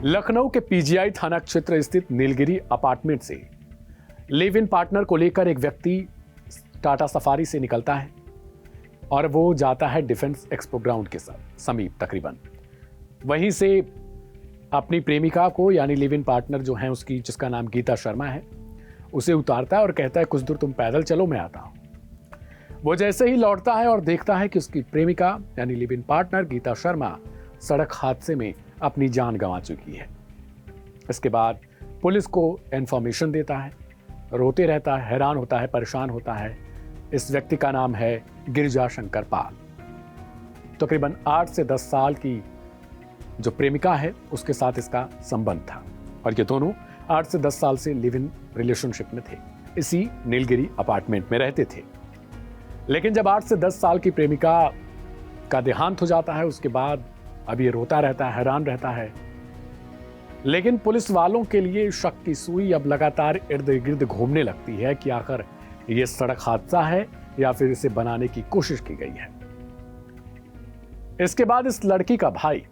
लखनऊ के पीजीआई थाना क्षेत्र स्थित नीलगिरी अपार्टमेंट से लिव इन पार्टनर को लेकर एक व्यक्ति टाटा सफारी से निकलता है और वो जाता है डिफेंस एक्सपो ग्राउंड के समीप तकरीबन। वहीं से अपनी प्रेमिका को यानी लिव इन पार्टनर जो है उसकी, जिसका नाम गीता शर्मा है, उसे उतारता है और कहता है कुछ दूर तुम पैदल चलो, मैं आता हूं। वो जैसे ही लौटता है और देखता है कि उसकी प्रेमिका यानी live in partner Geeta Sharma सड़क हादसे में अपनी जान गंवा चुकी है। इसके बाद पुलिस को इंफॉर्मेशन देता है, रोते रहता है, हैरान होता है, परेशान होता है। इस व्यक्ति का नाम है गिरिजा शंकर पाल। तकरीबन 8 से 10 साल की जो प्रेमिका है उसके साथ इसका संबंध था और ये दोनों 8 से 10 साल से लिव इन रिलेशनशिप में थे, इसी नीलगिरी अपार्टमेंट में रहते थे। लेकिन जब 8 से 10 साल की प्रेमिका का देहांत हो जाता है उसके बाद अब ये रोता रहता है, हैरान रहता है। लेकिन पुलिस वालों के लिए शक की सुई अब लगातार इर्द गिर्द घूमने लगती है कि आखिर ये सड़क हादसा है या फिर इसे बनाने की कोशिश की गई है। इसके बाद इस लड़की का भाई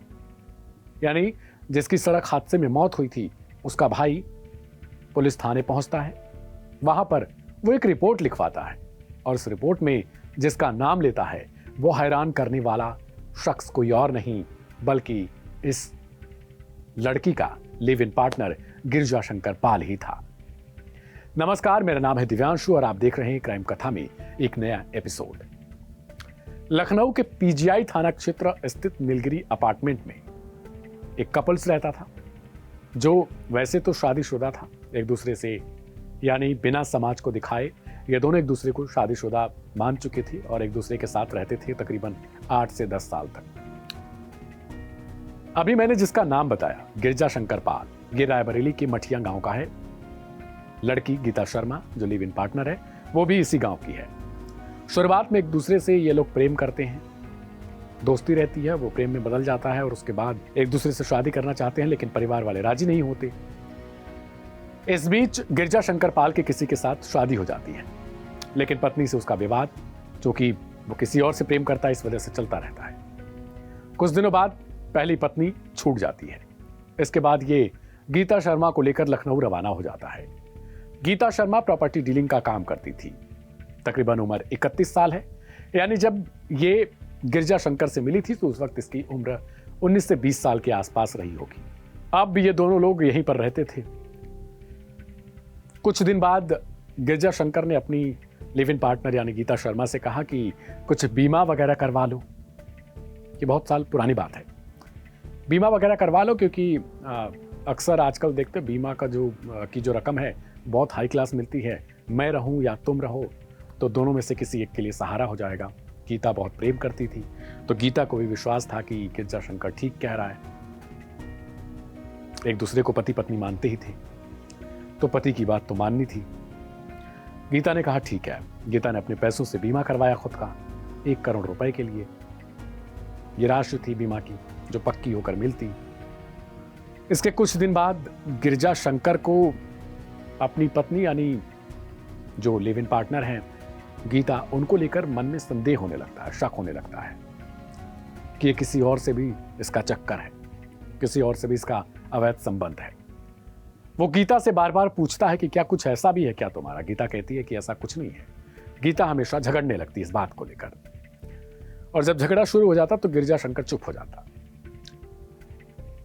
यानी जिसकी सड़क हादसे में मौत हुई थी, उसका भाई पुलिस थाने पहुंचता है। वहां पर वो एक रिपोर्ट लिखवाता है और उस रिपोर्ट में जिसका नाम लेता है वो हैरान करने वाला शख्स कोई और नहीं बल्कि इस लड़की का live in partner Girija Shankar Pal ही था। नमस्कार, मेरा नाम है दिव्यांशु और आप देख रहे हैं क्राइम कथा में एक नया एपिसोड। लखनऊ के पीजीआई थाना क्षेत्र स्थित नीलगिरी अपार्टमेंट में एक कपल्स रहता था जो वैसे तो शादीशुदा था, एक दूसरे से यानी बिना समाज को दिखाए ये दोनों एक दूसरे को शादीशुदा मान चुके थे और एक दूसरे के साथ रहते थे तकरीबन 8 से 10 साल तक। अभी मैंने जिसका नाम बताया गिरिजा शंकर पाल, ये रायबरेली के मठिया गांव का है। लड़की गीता शर्मा जो लिव इन पार्टनर है वो भी इसी गांव की है। शुरुआत में एक दूसरे से ये लोग प्रेम करते हैं, दोस्ती रहती है, वो प्रेम में बदल जाता है और उसके बाद एक दूसरे से शादी करना चाहते हैं लेकिन परिवार वाले राजी नहीं होते। इस बीच गिरिजा शंकर पाल के किसी के साथ शादी हो जाती है लेकिन पत्नी से उसका विवाद, जो कि वो किसी और से प्रेम करता है, इस वजह से चलता रहता है। कुछ दिनों बाद पहली पत्नी छूट जाती है। इसके बाद ये गीता शर्मा को लेकर लखनऊ रवाना हो जाता है। गीता शर्मा प्रॉपर्टी डीलिंग का काम करती थी। तकरीबन उम्र 31 साल है, यानी जब ये गिरिजा शंकर से मिली थी तो उस वक्त इसकी उम्र 19 से 20 साल के आसपास रही होगी। अब ये दोनों लोग यहीं पर रहते थे। कुछ दिन बाद गिरिजा शंकर ने अपनी लिव इन पार्टनर यानी गीता शर्मा से कहा कि कुछ बीमा वगैरह करवा लो। ये बहुत साल पुरानी बात है, बीमा वगैरह करवा लो, क्योंकि अक्सर आजकल देखते बीमा का जो रकम है बहुत हाई क्लास मिलती है। मैं रहूं या तुम रहो तो दोनों में से किसी एक के लिए सहारा हो जाएगा। गीता बहुत प्रेम करती थी तो गीता को भी विश्वास था कि गिरिजा शंकर ठीक कह रहा है। एक दूसरे को पति पत्नी मानते ही थे तो पति की बात तो माननी थी। गीता ने कहा ठीक है। गीता ने अपने पैसों से बीमा करवाया खुद का 1 करोड़ रुपए के लिए। ये राशि थी बीमा की जो पक्की होकर मिलती। इसके कुछ दिन बाद गिरिजा शंकर को अपनी पत्नी यानी जो लिव इन पार्टनर हैं गीता, उनको लेकर मन में संदेह होने लगता है, शक होने लगता है कि ये किसी और से भी इसका चक्कर है, किसी और से भी इसका अवैध संबंध है। वो गीता से बार बार पूछता है कि क्या कुछ ऐसा भी है क्या तुम्हारा। गीता कहती है कि ऐसा कुछ नहीं है। गीता हमेशा झगड़ने लगती है इस बात को लेकर और जब झगड़ा शुरू हो जाता तो गिरिजा शंकर चुप हो जाता।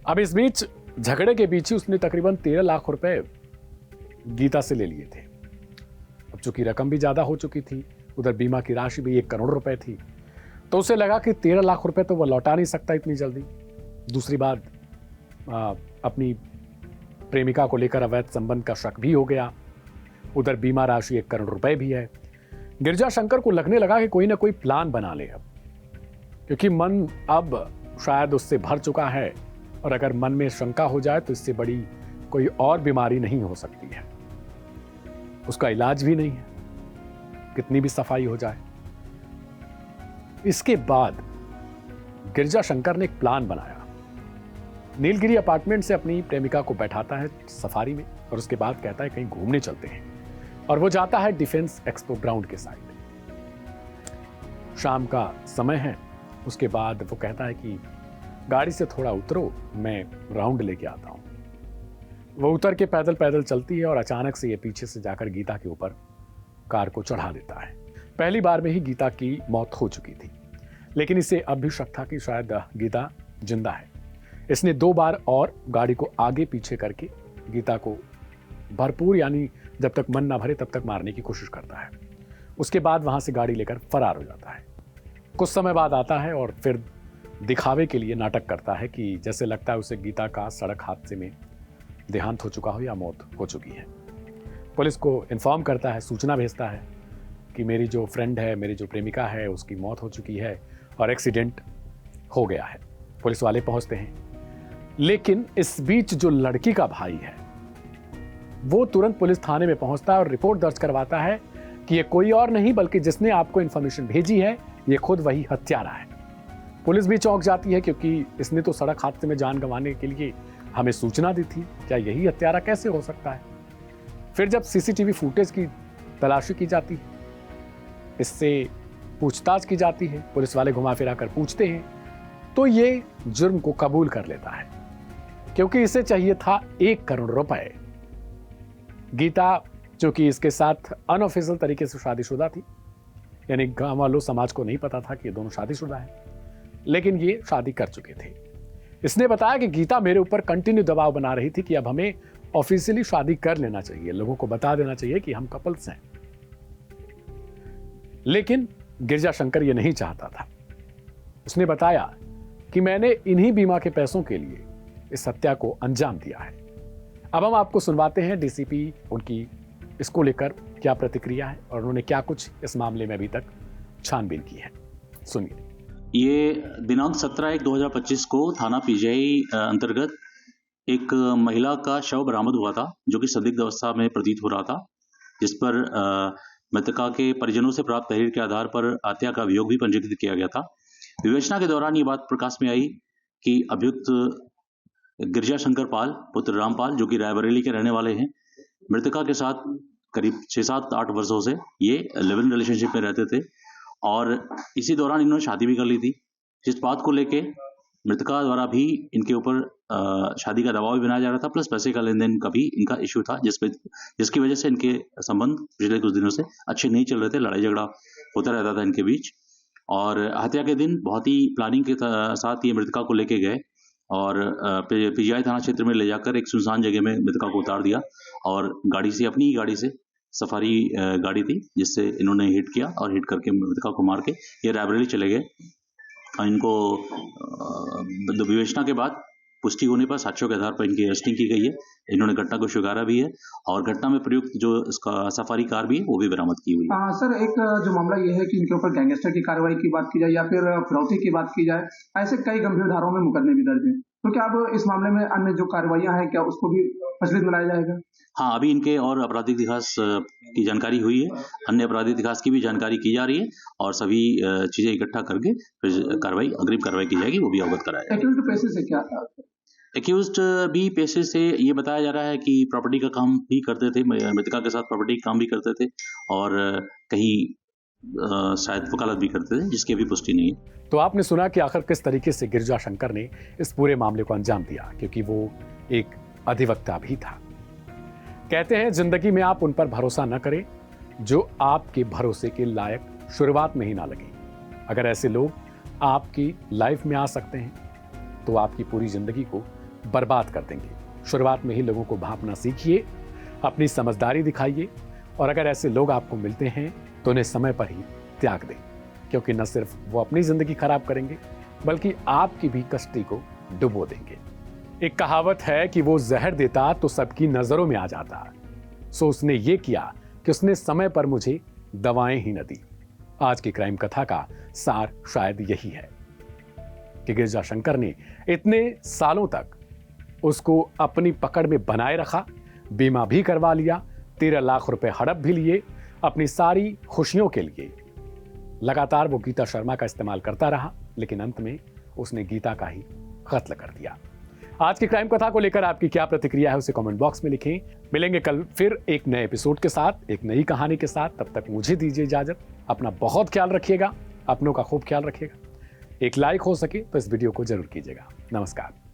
अब इस बीच झगड़े के बीच ही उसने तकरीबन 13 लाख रुपए गीता से ले लिए थे। अब चूंकि रकम भी ज्यादा हो चुकी थी, उधर बीमा की राशि भी 1 करोड़ रुपए थी, तो उसे लगा कि 13 लाख रुपए तो वह लौटा नहीं सकता इतनी जल्दी। दूसरी बात, अपनी प्रेमिका को लेकर अवैध संबंध का शक भी हो गया। उधर बीमा राशि 1 करोड़ रुपए भी है। गिरिजा शंकर को लगने लगा कि कोई ना कोई प्लान बना ले अब, क्योंकि मन अब शायद उससे भर चुका है और अगर मन में शंका हो जाए तो इससे बड़ी कोई और बीमारी नहीं हो सकती है। उसका इलाज भी नहीं है, कितनी भी सफाई हो जाए। इसके बाद गिरिजा शंकर ने एक प्लान बनाया। नीलगिरी अपार्टमेंट से अपनी प्रेमिका को बैठाता है सफारी में और उसके बाद कहता है कहीं घूमने चलते हैं, और वो जाता है डिफेंस एक्सपो ग्राउंड के साइड। शाम का समय है। उसके बाद वो कहता है कि गाड़ी से थोड़ा उतरो, मैं राउंड लेके आता हूं। वो उतर के पैदल पैदल चलती है और अचानक से ये पीछे से जाकर गीता के ऊपर कार को चढ़ा देता है। पहली बार में ही गीता की मौत हो चुकी थी, लेकिन इसे अब भी शक था कि शायद गीता जिंदा है। इसने 2 बार और गाड़ी को आगे पीछे करके गीता को भरपूर, यानी जब तक मन ना भरे तब तक मारने की कोशिश करता है। उसके बाद वहां से गाड़ी लेकर फरार हो जाता है। कुछ समय बाद आता है और फिर दिखावे के लिए नाटक करता है कि जैसे लगता है उसे गीता का सड़क हादसे में देहांत हो चुका हो या मौत हो चुकी है। पुलिस को इन्फॉर्म करता है, सूचना भेजता है कि मेरी जो फ्रेंड है, मेरी जो प्रेमिका है, उसकी मौत हो चुकी है और एक्सीडेंट हो गया है। पुलिस वाले पहुंचते हैं, लेकिन इस बीच जो लड़की का भाई है वो तुरंत पुलिस थाने में पहुंचता है और रिपोर्ट दर्ज करवाता है कि ये कोई और नहीं बल्कि जिसने आपको इंफॉर्मेशन भेजी है ये खुद वही हत्यारा है। पुलिस भी चौंक जाती है क्योंकि इसने तो सड़क हादसे में जान गंवाने के लिए हमें सूचना दी थी, क्या यही हत्यारा कैसे हो सकता है? फिर जब सीसीटीवी फुटेज की तलाशी की जाती है, इससे पूछताछ की जाती है, पुलिस वाले घुमा फिरा कर पूछते हैं, तो ये जुर्म को कबूल कर लेता है क्योंकि इसे चाहिए था 1 करोड़ रुपए। गीता जो कि इसके साथ अनऑफिशियल तरीके से शादीशुदा थी, यानी गांव वालों समाज को नहीं पता था कि ये दोनों शादीशुदा हैं, लेकिन ये शादी कर चुके थे। इसने बताया कि गीता मेरे ऊपर कंटिन्यू दबाव बना रही थी कि अब हमें ऑफिशियली शादी कर लेना चाहिए, लोगों को बता देना चाहिए कि हम कपल्स हैं। लेकिन गिरजा शंकर ये नहीं चाहता था। उसने बताया कि मैंने इन्हीं बीमा के पैसों के लिए इस हत्या को अंजाम दिया है। अब हम आपको सुनवाते हैं डीसीपी उनकी इसको लेकर क्या प्रतिक्रिया है और उन्होंने क्या कुछ इस मामले में अभी तक छानबीन की है। सुनिए। ये दिनांक 17/1/2025 को थाना पीजीआई अंतर्गत एक महिला का शव बरामद हुआ था जो कि संदिग्ध अवस्था में प्रतीत हो रहा था, जिस पर मृतका के परिजनों से प्राप्त तहरीर के आधार पर हत्या का अभियोग भी पंजीकृत किया गया था। विवेचना के दौरान ये बात प्रकाश में आई कि अभियुक्त गिरजा शंकर पाल पुत्र रामपाल, जो कि रायबरेली के रहने वाले हैं, मृतका के साथ करीब 6-7-8 वर्षों से ये लिव इन रिलेशनशिप में रहते थे और इसी दौरान इन्होंने शादी भी कर ली थी, जिस बात को लेके मृतका द्वारा भी इनके ऊपर शादी का दबाव भी बनाया जा रहा था, प्लस पैसे का लेन देन का भी इनका इश्यू था, जिसकी वजह से इनके संबंध पिछले कुछ दिनों से अच्छे नहीं चल रहे थे, लड़ाई झगड़ा होता रहता था इनके बीच। और हत्या के दिन बहुत ही प्लानिंग के साथ ये मृतका को लेके गए और पीजीआई थाना क्षेत्र में ले जाकर एक सुनसान जगह में मृतका को उतार दिया और गाड़ी से, अपनी ही गाड़ी से, सफारी गाड़ी थी जिससे इन्होंने हिट किया और हिट करके मृतका को मार के ये रायबरेली चले गए। इनको विवेचना के बाद पुष्टि होने पर साक्ष्यों के आधार पर इनकी अरेस्टिंग की गई है। इन्होंने घटना को स्वीकारा भी है और घटना में प्रयुक्त जो इसका सफारी कार भी है वो भी बरामद की हुई है। सर, एक जो मामला ये है कि इनके ऊपर गैंगस्टर की कार्रवाई की बात की जाए या फिर फिरौती की बात की जाए, ऐसे कई गंभीर धाराओं में मुकदमे भी दर्ज हैं, तो क्या अब इस मामले में अन्य जो कार्रवाइयां हैं क्या उसको भी प्रचलित बनाया जाएगा? हाँ, अभी इनके और आपराधिक इतिहास की जानकारी हुई है, अन्य आपराधिक इतिहास की भी जानकारी की जा रही है और सभी चीजें इकट्ठा करके फिर कार्रवाई, अग्रिम कार्रवाई की जाएगी, वो भी अवगत कराया जाएगा। पैसे से क्या था? एक्यूज्ड भी पेशे से ये बताया जा रहा है कि प्रॉपर्टी का काम भी करते थे, मृतका के साथ प्रॉपर्टी का काम भी करते थे और कहीं शायद वकालत भी करते थे, जिसकी अभी पुष्टि नहीं है। तो आपने सुना कि आखिर किस तरीके से गिरजा शंकर ने इस पूरे मामले को अंजाम दिया, क्योंकि वो एक अधिवक्ता भी था। कहते हैं जिंदगी में आप उन पर भरोसा न करें जो आपके भरोसे के लायक शुरुआत में ही ना लगे। अगर ऐसे लोग आपकी लाइफ में आ सकते हैं तो आपकी पूरी जिंदगी को बर्बाद कर देंगे। शुरुआत में ही लोगों को भांपना सीखिए, अपनी समझदारी दिखाइए और अगर ऐसे लोग आपको मिलते हैं तो उन्हें समय पर ही त्याग दें, क्योंकि न सिर्फ वो अपनी जिंदगी खराब करेंगे बल्कि आपकी भी कष्टी को डुबो देंगे। एक कहावत है कि वो जहर देता तो सबकी नजरों में आ जाता, सो उसने ये किया कि उसने समय पर मुझे दवाएं ही न दी। आज की क्राइम कथा का सार शायद यही है कि गिरजा शंकर ने इतने सालों तक उसको अपनी पकड़ में बनाए रखा, बीमा भी करवा लिया, 13 लाख रुपए हड़प भी लिए, अपनी सारी खुशियों के लिए लगातार वो गीता शर्मा का इस्तेमाल करता रहा, लेकिन अंत में उसने गीता का ही कत्ल कर दिया। आज की क्राइम कथा को लेकर आपकी क्या प्रतिक्रिया है उसे कमेंट बॉक्स में लिखें। मिलेंगे कल फिर एक नए एपिसोड के साथ, एक नई कहानी के साथ। तब तक मुझे दीजिए इजाजत। अपना बहुत ख्याल रखिएगा, अपनों का खूब ख्याल रखिएगा। एक लाइक हो सके तो इस वीडियो को जरूर कीजिएगा। नमस्कार।